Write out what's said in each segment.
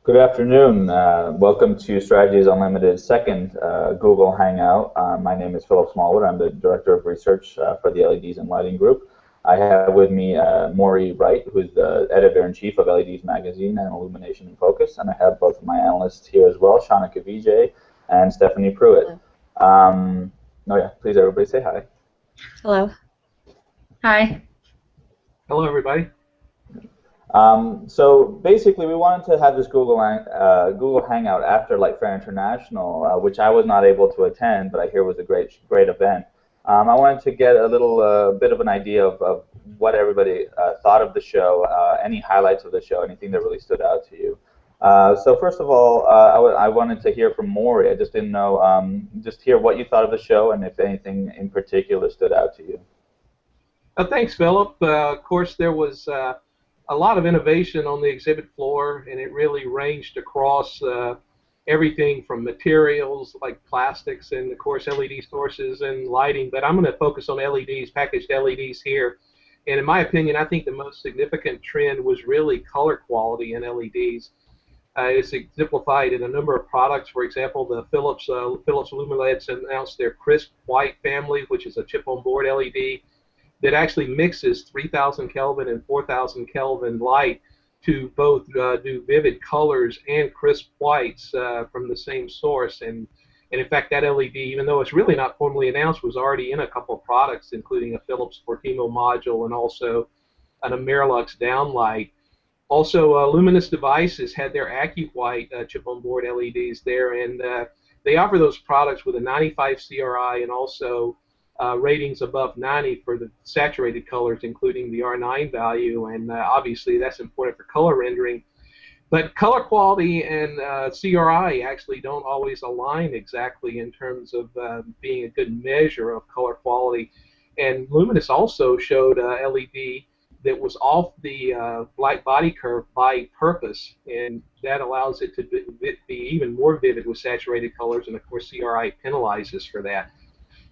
Good afternoon. Welcome to Strategies Unlimited's second Google Hangout. My name is Philip Smallwood. I'm the Director of Research for the LEDs and Lighting Group. I have with me Maury Wright, who's the Editor-in-Chief of LEDs Magazine and Illumination in Focus, and I have both of my analysts here as well, Shanika Vijay and Stephanie Pruitt. Please everybody say hi. Hello. Hi. Hello, everybody. So basically, we wanted to have this Google Hangout after LIGHTFAIR International, which I was not able to attend, but I hear was a great event. I wanted to get a little bit of an idea of what everybody thought of the show, any highlights of the show, anything that really stood out to you. So first of all, I wanted to hear from Maury. I just didn't know, just hear what you thought of the show and if anything in particular stood out to you. Thanks, Philip. Of course, there was a lot of innovation on the exhibit floor, and it really ranged across everything from materials like plastics and, of course, LED sources and lighting. But I'm going to focus on LEDs, packaged LEDs here. And in my opinion, I think the most significant trend was really color quality in LEDs. It's exemplified in a number of products. For example, the Philips Lumileds announced their crisp white family, which is a chip-on-board LED that actually mixes 3,000 Kelvin and 4,000 Kelvin light to both do vivid colors and crisp whites from the same source. And in fact, that LED, even though it's really not formally announced, was already in a couple of products, including a Philips Fortimo module and also an Amerilux downlight. Also, Luminous Devices had their AccuWhite chip-on-board LEDs there, and they offer those products with a 95 CRI and also ratings above 90 for the saturated colors, including the R9 value, and obviously that's important for color rendering. But color quality and CRI actually don't always align exactly in terms of being a good measure of color quality. And Luminous also showed a LED that was off the black body curve by purpose, and that allows it to be even more vivid with saturated colors, and of course CRI penalizes for that.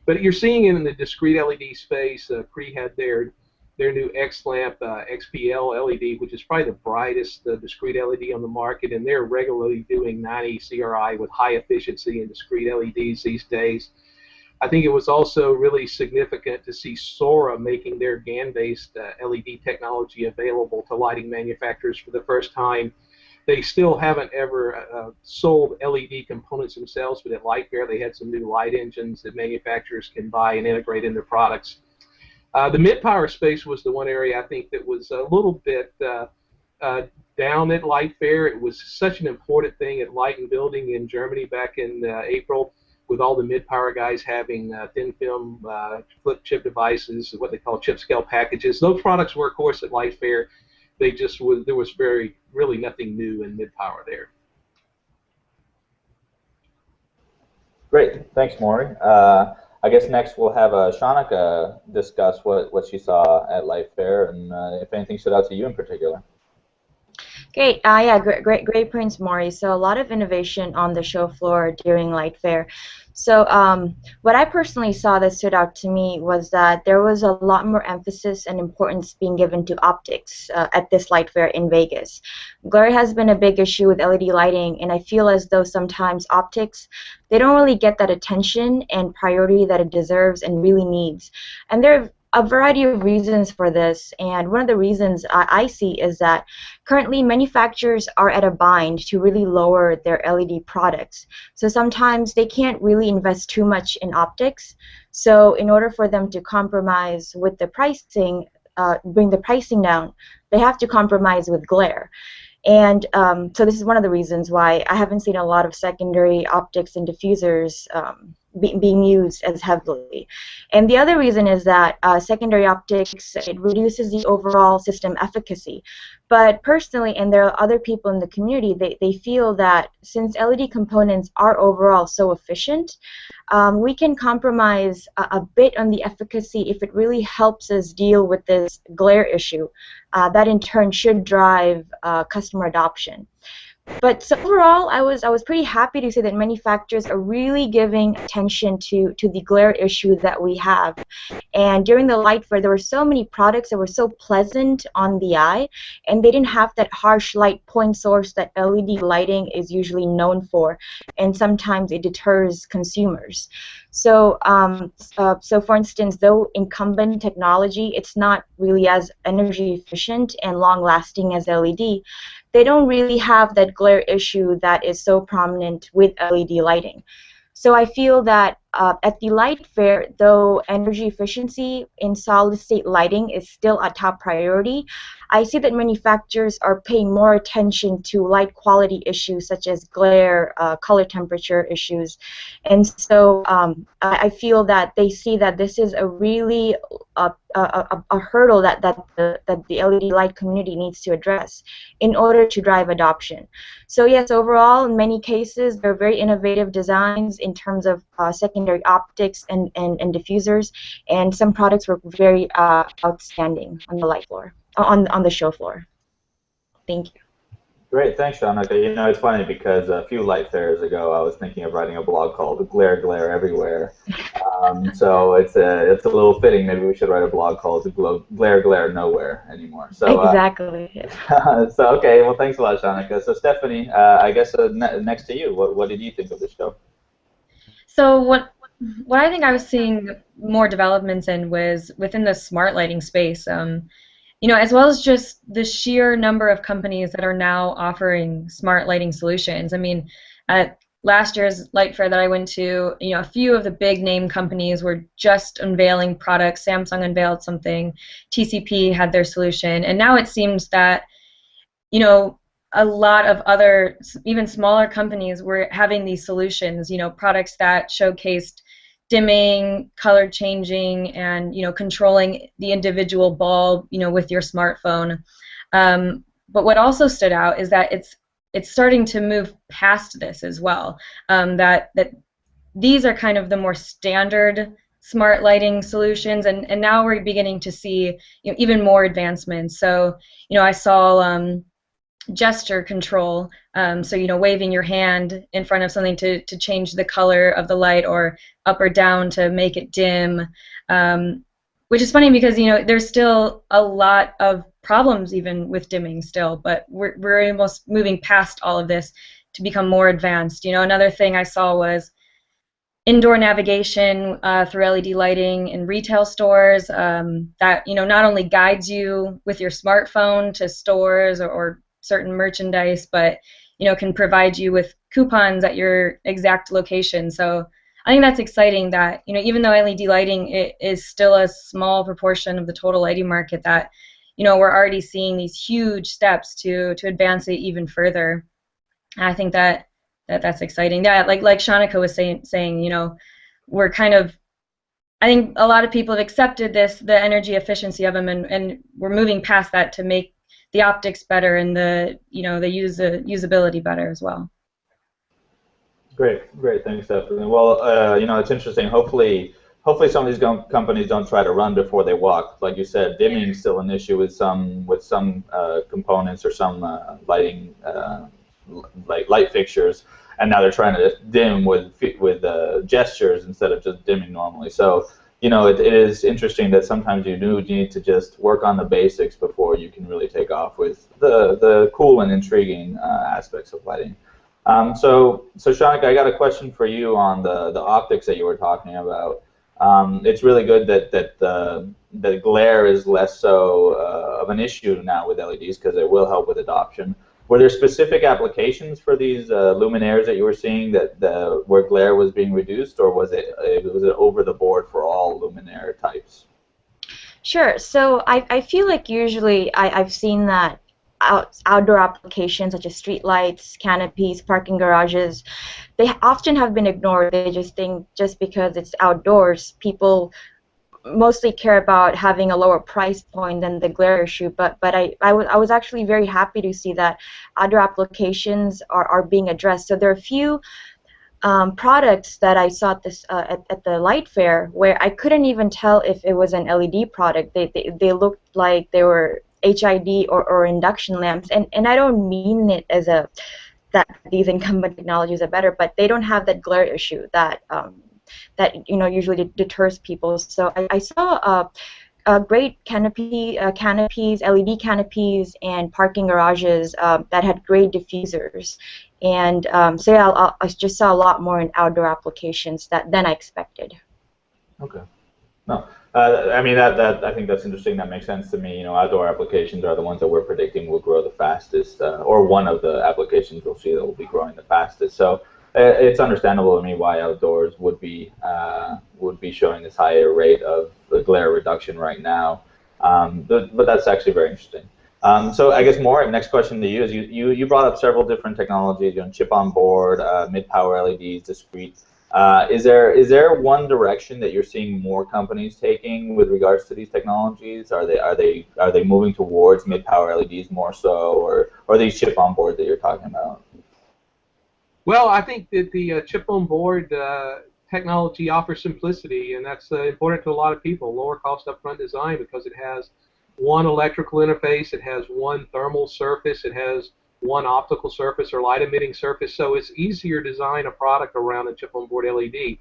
But you're seeing in the discrete LED space, Cree had their new X-Lamp XPL LED, which is probably the brightest discrete LED on the market, and they're regularly doing 90 CRI with high efficiency in discrete LEDs these days. I think it was also really significant to see Sora making their GaN-based LED technology available to lighting manufacturers for the first time. They still haven't ever sold LED components themselves, but at LIGHTFAIR they had some new light engines that manufacturers can buy and integrate in their products. The mid-power space was the one area I think that was a little bit down at LIGHTFAIR. It was such an important thing at Light and Building in Germany back in April, with all the mid-power guys having thin film flip chip devices, what they call chip scale packages. Those products were, of course, at LIGHTFAIR. There was really nothing new in mid-power there. Great, thanks, Maury. I guess next we'll have Shanika discuss what she saw at LIGHTFAIR and if anything stood out to you in particular. Great. Yeah, great points, Maury. So a lot of innovation on the show floor during LIGHTFAIR. So what I personally saw that stood out to me was that there was a lot more emphasis and importance being given to optics at this LIGHTFAIR in Vegas. Glare has been a big issue with LED lighting, and I feel as though sometimes optics, they don't really get that attention and priority that it deserves and really needs. And there are a variety of reasons for this, and one of the reasons I see is that currently manufacturers are at a bind to really lower their LED products. So sometimes they can't really invest too much in optics. So in order for them to compromise with the pricing, bring the pricing down, they have to compromise with glare. And so this is one of the reasons why I haven't seen a lot of secondary optics and diffusers being used as heavily. And the other reason is that secondary optics, it reduces the overall system efficacy. But personally, and there are other people in the community, they feel that since LED components are overall so efficient, we can compromise a bit on the efficacy if it really helps us deal with this glare issue. That in turn should drive customer adoption. But so overall, I was pretty happy to see that manufacturers are really giving attention to the glare issue that we have. And during the light fair, there were so many products that were so pleasant on the eye, and they didn't have that harsh light point source that LED lighting is usually known for, and sometimes it deters consumers. So, so for instance, though incumbent technology, it's not really as energy efficient and long-lasting as LED. They don't really have that glare issue that is so prominent with LED lighting. So I feel that at the light fair, though energy efficiency in solid-state lighting is still a top priority, I see that manufacturers are paying more attention to light quality issues such as glare, color temperature issues, and so I feel that they see that this is a really a hurdle that the LED light community needs to address in order to drive adoption. So yes, overall, in many cases, they're very innovative designs in terms of secondary optics and diffusers, and some products were very outstanding on the light floor, on the show floor. Thank you. Great, thanks, Shanika. You know, it's funny because a few light fairs ago, I was thinking of writing a blog called "Glare, Glare Everywhere." So it's a little fitting. Maybe we should write a blog called "Glare, Glare Nowhere Anymore." So Exactly. so okay, well, thanks a lot, Shanika. So Stephanie, I guess next to you, what did you think of the show? So what I think I was seeing more developments in was within the smart lighting space. You know, as well as just the sheer number of companies that are now offering smart lighting solutions. I mean, at last year's light fair that I went to, you know, a few of the big name companies were just unveiling products. Samsung unveiled something, TCP had their solution, and now it seems that, you know, a lot of other, even smaller companies were having these solutions, you know, products that showcased dimming, color changing, and, you know, controlling the individual bulb, you know, with your smartphone. But what also stood out is that it's starting to move past this as well. That these are kind of the more standard smart lighting solutions, and now we're beginning to see, you know, even more advancements. So, you know, I saw gesture control, so, you know, waving your hand in front of something to change the color of the light, or up or down to make it dim, which is funny because, you know, there's still a lot of problems even with dimming still, but we're almost moving past all of this to become more advanced. You know, another thing I saw was indoor navigation through LED lighting in retail stores, that, you know, not only guides you with your smartphone to stores or certain merchandise, but, you know, can provide you with coupons at your exact location. So I think that's exciting that, you know, even though LED lighting is still a small proportion of the total lighting market, that, you know, we're already seeing these huge steps to advance it even further. And I think that's exciting. Yeah, like Shanika was saying, you know, we're kind of, I think a lot of people have accepted the energy efficiency of them, and we're moving past that to make the optics better and the, you know, the usability better as well. Great, thanks, Stephanie. Well, you know, it's interesting. Hopefully some of these companies don't try to run before they walk. Like you said, dimming is still an issue with some components or some lighting, like light fixtures, and now they're trying to dim with gestures instead of just dimming normally. So, you know, it is interesting that sometimes you need to just work on the basics before you can really take off with the cool and intriguing aspects of lighting. So Shanika, I got a question for you on the optics that you were talking about. It's really good that the glare is less so of an issue now with LEDs, because it will help with adoption. Were there specific applications for these luminaires that you were seeing where glare was being reduced, or was it over the board for all luminaire types? Sure. So I feel like usually I've seen that outdoor applications such as street lights, canopies, parking garages, they often have been ignored. They just think just because it's outdoors, people mostly care about having a lower price point than the glare issue, but I was actually very happy to see that other applications are being addressed. So there are a few products that I saw at the light fair where I couldn't even tell if it was an LED product. They looked like they were HID or induction lamps, and I don't mean it as a that these incumbent technologies are better, but they don't have that glare issue that that usually deters people. So I saw great canopies, LED canopies, and parking garages that had great diffusers. And so yeah, I just saw a lot more in outdoor applications than I expected. Okay. No, I mean that I think that's interesting. That makes sense to me. Outdoor applications are the ones that we're predicting will grow the fastest, or one of the applications we'll see that will be growing the fastest. So it's understandable to me why outdoors would be showing this higher rate of the glare reduction right now. But that's actually very interesting. So I guess more. Next question to you is you brought up several different technologies, chip on board, mid-power LEDs, discrete. Is there one direction that you're seeing more companies taking with regards to these technologies? Are they moving towards mid-power LEDs more so, or are these chip on board that you're talking about? Well, I think that the chip on board technology offers simplicity, and that's important to a lot of people. Lower cost upfront design because it has one electrical interface, it has one thermal surface, it has one optical surface or light emitting surface, so it's easier to design a product around a chip on board LED.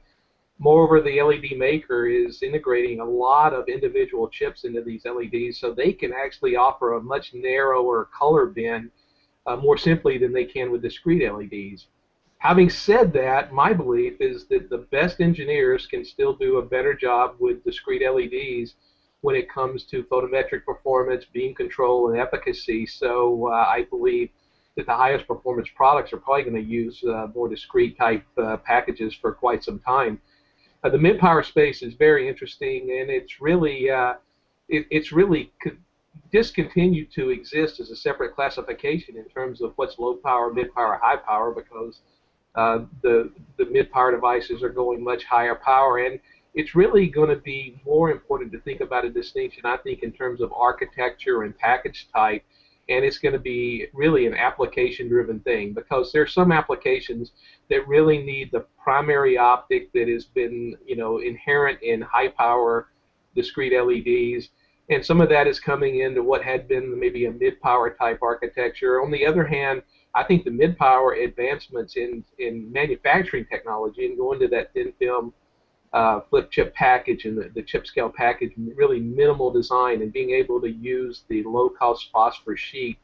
Moreover, the LED maker is integrating a lot of individual chips into these LEDs, so they can actually offer a much narrower color bin more simply than they can with discrete LEDs. Having said that, my belief is that the best engineers can still do a better job with discrete LEDs when it comes to photometric performance, beam control, and efficacy. So I believe that the highest performance products are probably going to use more discrete type packages for quite some time. The mid-power space is very interesting, and it's really discontinued to exist as a separate classification in terms of what's low power, mid-power, high power, because the mid-power devices are going much higher power, and it's really going to be more important to think about a distinction, I think, in terms of architecture and package type, and it's going to be really an application-driven thing, because there's some applications that really need the primary optic that has been, inherent in high-power discrete LEDs, and some of that is coming into what had been maybe a mid-power type architecture. On the other hand, I think the mid-power advancements in manufacturing technology and going to that thin film flip chip package and the chip scale package, really minimal design, and being able to use the low-cost phosphor sheet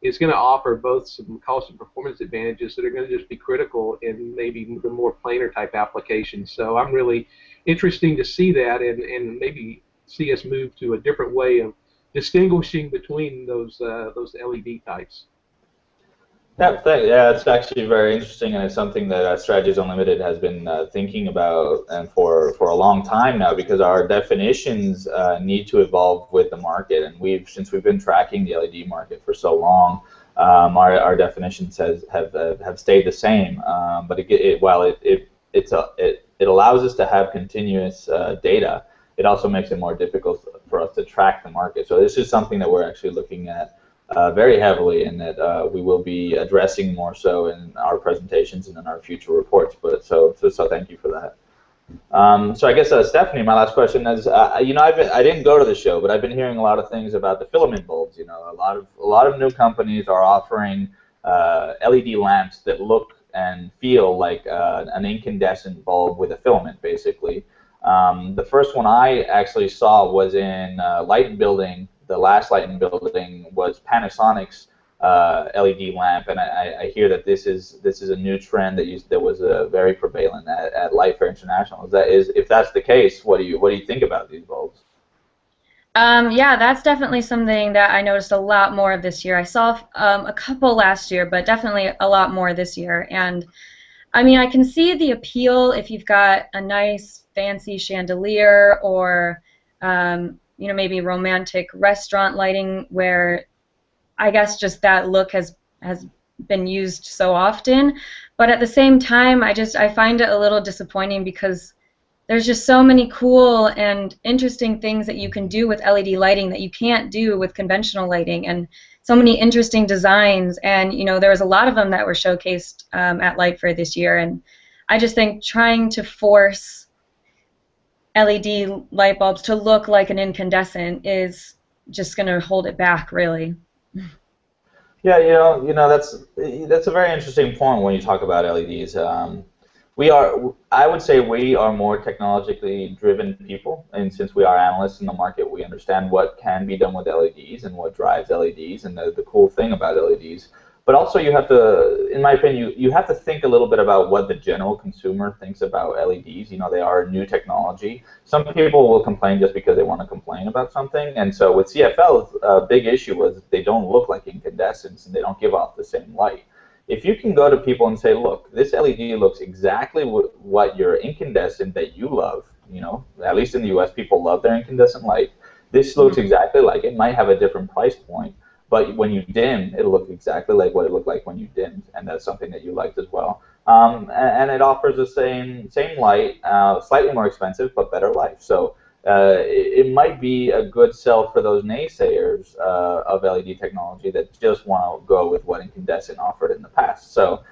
is going to offer both some cost and performance advantages that are going to just be critical in maybe the more planar type applications. So I'm really interesting to see that and maybe see us move to a different way of distinguishing between those LED types. Yeah, it's actually very interesting, and it's something that Strategies Unlimited has been thinking about and for a long time now, because our definitions need to evolve with the market, and since we've been tracking the LED market for so long, our definitions have stayed the same. But while it allows us to have continuous data, it also makes it more difficult for us to track the market. So this is something that we're actually looking at very heavily, and that we will be addressing more so in our presentations and in our future reports. But so thank you for that. So I guess Stephanie, my last question is, I didn't go to the show, but I've been hearing a lot of things about the filament bulbs. A lot of new companies are offering LED lamps that look and feel like an incandescent bulb with a filament, basically. The first one I actually saw was in Light and Building. The last Light and Building was Panasonic's LED lamp, and I hear that this is a new trend that was very prevalent at LIGHTFAIR International. If that's the case, what do you think about these bulbs? Yeah, that's definitely something that I noticed a lot more of this year. I saw a couple last year, but definitely a lot more this year. And I mean, I can see the appeal if you've got a nice fancy chandelier, or maybe romantic restaurant lighting, where I guess just that look has been used so often. But at the same time, I find it a little disappointing, because there's just so many cool and interesting things that you can do with LED lighting that you can't do with conventional lighting, and so many interesting designs. And there was a lot of them that were showcased at LIGHTFAIR this year, and I just think trying to force LED light bulbs to look like an incandescent is just going to hold it back, really. Yeah, that's a very interesting point when you talk about LEDs. I would say we are more technologically driven people, and since we are analysts in the market, we understand what can be done with LEDs and what drives LEDs and the cool thing about LEDs. But also you have to, in my opinion, you have to think a little bit about what the general consumer thinks about LEDs. They are a new technology. Some people will complain just because they want to complain about something. And so with CFLs, a big issue was they don't look like incandescents and they don't give off the same light. If you can go to people and say, look, this LED looks exactly what your incandescent that you love, at least in the US, people love their incandescent light. This looks exactly like it. Might have a different price point, but when you dim, it'll look exactly like what it looked like when you dimmed, and that's something that you liked as well. And it offers the same light, slightly more expensive, but better life. So it might be a good sell for those naysayers of LED technology that just want to go with what incandescent offered in the past. So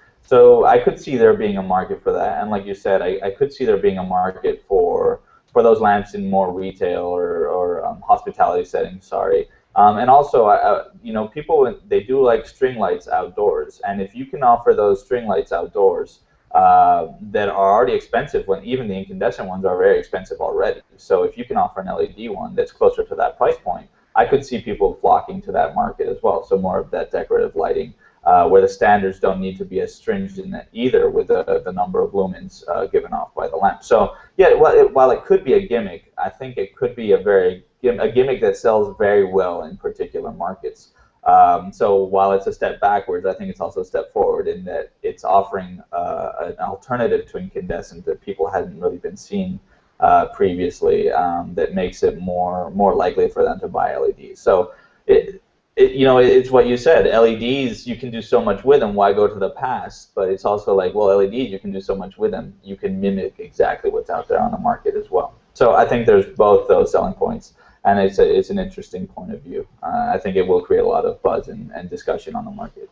I could see there being a market for that, and like you said, I could see there being a market for those lamps in more retail or hospitality settings. Sorry. And also, people, they do like string lights outdoors, and if you can offer those string lights outdoors that are already expensive, when even the incandescent ones are very expensive already. So if you can offer an LED one that's closer to that price point, I could see people flocking to that market as well. So more of that decorative lighting, where the standards don't need to be as stringent either with the number of lumens given off by the lamp. So yeah, while it could be a gimmick, I think it could be a gimmick that sells very well in particular markets. So while it's a step backwards, I think it's also a step forward in that it's offering an alternative to incandescent that people hadn't really been seeing previously, that makes it more likely for them to buy LEDs. So it's what you said. LEDs, you can do so much with them. Why go to the past? But it's also like, well, LEDs, you can do so much with them. You can mimic exactly what's out there on the market as well. So I think there's both those selling points. And it's an interesting point of view. I think it will create a lot of buzz and discussion on the market.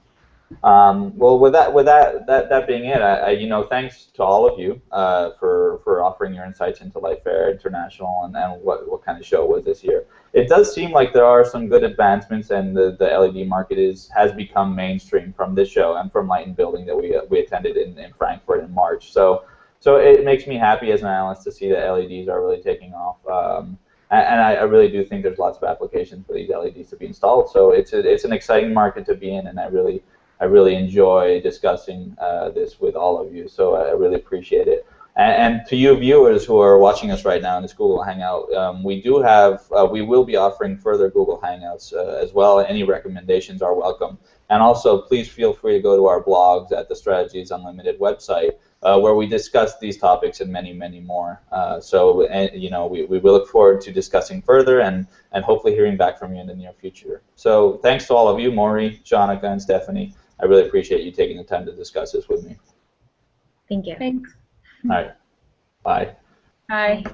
Well, with that being it, thanks to all of you for offering your insights into LIGHTFAIR International and what kind of show it was this year. It does seem like there are some good advancements, and the LED market has become mainstream from this show and from Light and Building that we attended in Frankfurt in March. So it makes me happy as an analyst to see that LEDs are really taking off. And I really do think there's lots of applications for these LEDs to be installed. So it's an exciting market to be in, and I really enjoy discussing this with all of you. So I really appreciate it. And to you viewers who are watching us right now in this Google Hangout, we will be offering further Google Hangouts as well. Any recommendations are welcome. And also, please feel free to go to our blogs at the Strategies Unlimited website, where we discuss these topics and many, many more. We will look forward to discussing further and hopefully hearing back from you in the near future. So thanks to all of you, Maury, Jonica, and Stephanie. I really appreciate you taking the time to discuss this with me. Thank you. Thanks. All right. Bye. Bye.